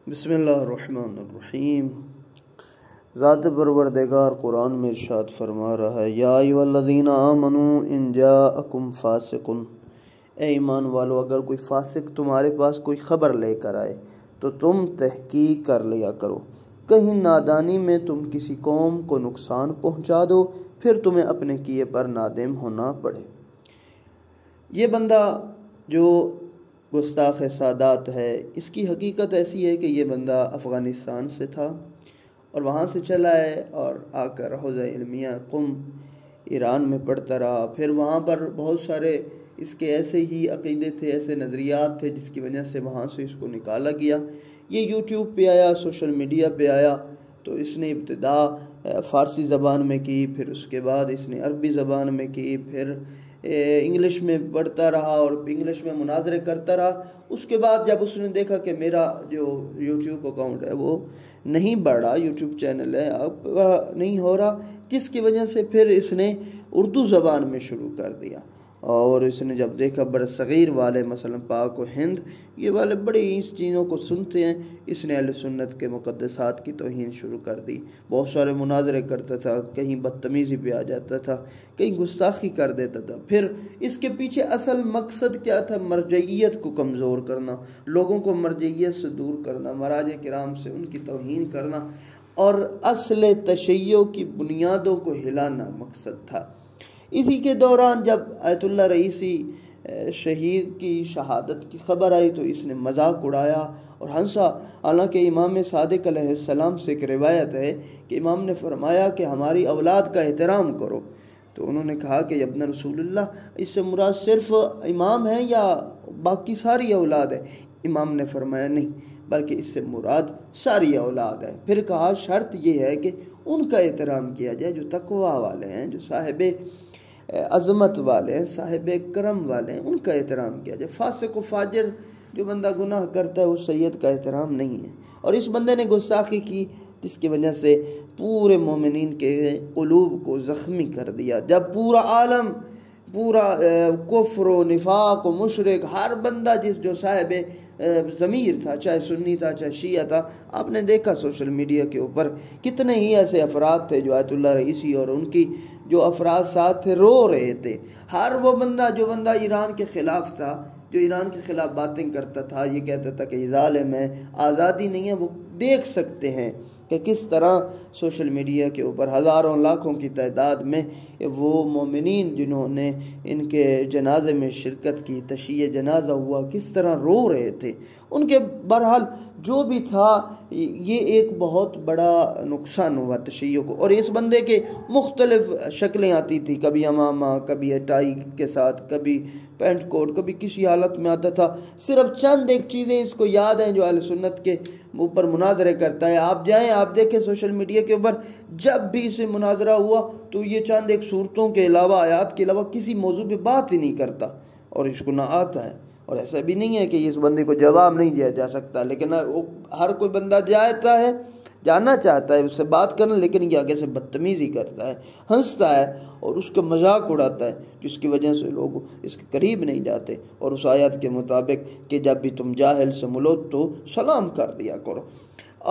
بسم اللہ الرحمن الرحیم۔ ذات پروردگار قرآن میں ارشاد فرما رہا ہے، یا ایھا الذین آمنوا ان جاءکم فاسق، اے ایمان والو اگر کوئی فاسق تمہارے پاس کوئی خبر لے کر آئے تو تم تحقیق کر لیا کرو، کہیں نادانی میں تم کسی قوم کو نقصان پہنچا دو پھر تمہیں اپنے کیے پر نادم ہونا پڑے۔ یہ بندہ جو گستاخ سادات ہے، اس کی حقیقت ایسی ہے کہ یہ بندہ افغانستان سے تھا اور وہاں سے چلا ہے اور آ کر حوزہ علمیہ قم ایران میں پڑھتا رہا۔ پھر وہاں پر بہت سارے اس کے ایسے ہی عقیدے تھے، ایسے نظریات تھے جس کی وجہ سے وہاں سے اس کو نکالا گیا۔ یہ یوٹیوب پہ آیا، سوشل میڈیا پہ آیا تو اس نے ابتدا فارسی زبان میں کی، پھر اس کے بعد اس نے عربی زبان میں کی، پھر انگلش میں پڑھتا رہا اور انگلش میں مناظرے کرتا رہا۔ اس کے بعد جب اس نے دیکھا کہ میرا جو یوٹیوب اکاؤنٹ ہے وہ نہیں بڑھ رہا، یوٹیوب چینل ہے اب نہیں ہو رہا، جس کی وجہ سے پھر اس نے اردو زبان میں شروع کر دیا۔ اور اس نے جب دیکھا برصغیر والے مثلا پاک و ہند یہ والے بڑی اس چیزوں کو سنتے ہیں، اس نے اہل سنت کے مقدسات کی توہین شروع کر دی۔ بہت سارے مناظرے کرتا تھا، کہیں بدتمیزی پہ آ جاتا تھا، کہیں گستاخی کر دیتا تھا۔ پھر اس کے پیچھے اصل مقصد کیا تھا؟ مرجعیت کو کمزور کرنا، لوگوں کو مرجعیت سے دور کرنا، مراجع کرام سے ان کی توہین کرنا اور اصل تشیع کی بنیادوں کو ہلانا مقصد تھا۔ اسی کے دوران جب آیت اللہ رئیسی شہید کی شہادت کی خبر آئی تو اس نے مذاق اڑایا اور ہنسا۔ حالانکہ امام صادق علیہ السلام سے ایک روایت ہے کہ امام نے فرمایا کہ ہماری اولاد کا احترام کرو، تو انہوں نے کہا کہ ابن رسول اللہ، اس سے مراد صرف امام ہے یا باقی ساری اولاد ہے؟ امام نے فرمایا نہیں، بلکہ اس سے مراد ساری اولاد ہے۔ پھر کہا شرط یہ ہے کہ ان کا احترام کیا جائے جو تقوی والے ہیں، جو صاحب عظمت والے ہیں، صاحب کرم والے ہیں، ان کا احترام کیا جائے۔ فاسق و فاجر جو بندہ گناہ کرتا ہے وہ سید کا احترام نہیں ہے۔ اور اس بندے نے گستاخی کی جس کی وجہ سے پورے مومنین کے قلوب کو زخمی کر دیا۔ جب پورا عالم، پورا کفر و نفاق و مشرک، ہر بندہ جو صاحب ضمیر تھا، چاہے سنی تھا چاہے شیعہ تھا، آپ نے دیکھا سوشل میڈیا کے اوپر کتنے ہی ایسے افراد تھے جو آیت اللہ رئیسی اور ان کی جو افراد ساتھ تھے رو رہے تھے۔ ہر وہ بندہ جو بندہ ایران کے خلاف تھا، جو ایران کے خلاف باتیں کرتا تھا، یہ کہتا تھا کہ یہ ظالم ہے، آزادی نہیں ہے، وہ دیکھ سکتے ہیں کہ کس طرح سوشل میڈیا کے اوپر ہزاروں لاکھوں کی تعداد میں وہ مومنین جنہوں نے ان کے جنازے میں شرکت کی، تشییع جنازہ ہوا، کس طرح رو رہے تھے ان کے۔ بہرحال جو بھی تھا یہ ایک بہت بڑا نقصان ہوا تشیع کو۔ اور اس بندے کے مختلف شکلیں آتی تھی، کبھی امامہ، کبھی ٹائی کے ساتھ، کبھی پینٹ کوٹ، کبھی کسی حالت میں آتا تھا۔ صرف چند ایک چیزیں اس کو یاد ہیں جو اہل سنت کے اوپر مناظرے کرتا ہے۔ آپ جائیں، آپ دیکھیں سوشل میڈیا کے اوپر جب بھی اسے مناظرہ ہوا تو یہ چند ایک صورتوں کے علاوہ، آیات کے علاوہ کسی موضوع پہ بات ہی نہیں کرتا، اور اس کو نہ آتا ہے۔ اور ایسا بھی نہیں ہے کہ اس بندے کو جواب نہیں دیا جا سکتا، لیکن ہر کوئی بندہ جاتا ہے، جاننا چاہتا ہے اس سے بات کرنا، لیکن یہ آگے سے بدتمیزی کرتا ہے، ہنستا ہے اور اس کا مذاق اڑاتا ہے، جس کی وجہ سے لوگ اس کے قریب نہیں جاتے۔ اور اس آیت کے مطابق کہ جب بھی تم جاہل سے ملو تو سلام کر دیا کرو۔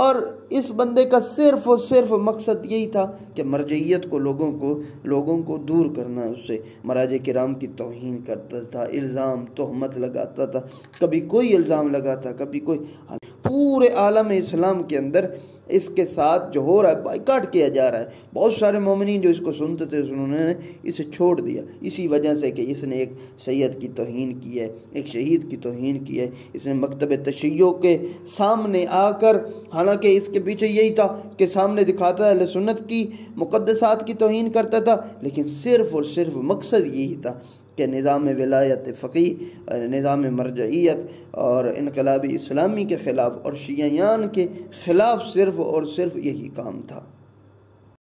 اور اس بندے کا صرف اور صرف مقصد یہی تھا کہ مرجعیت کو لوگوں کو دور کرنا، اس سے مراجع کرام کی توہین کرتا تھا، الزام تہمت لگاتا تھا، کبھی کوئی الزام لگاتا، کبھی کوئی۔ پورے عالم اسلام کے اندر اس کے ساتھ جو ہو رہا ہے بائیکاٹ کیا جا رہا ہے۔ بہت سارے مومنین جو اس کو سنتے تھے انہوں نے اسے چھوڑ دیا، اسی وجہ سے کہ اس نے ایک سید کی توہین کی ہے، ایک شہید کی توہین کی ہے۔ اس نے مکتب تشیع کے سامنے آ کر، حالانکہ اس کے پیچھے یہی تھا کہ سامنے دکھاتا ہے اہل سنت کی مقدسات کی توہین کرتا تھا، لیکن صرف اور صرف مقصد یہی تھا کہ نظام ولایت فقیہ، نظام مرجعیت اور انقلابی اسلامی کے خلاف اور شیعیان کے خلاف صرف اور صرف یہی کام تھا۔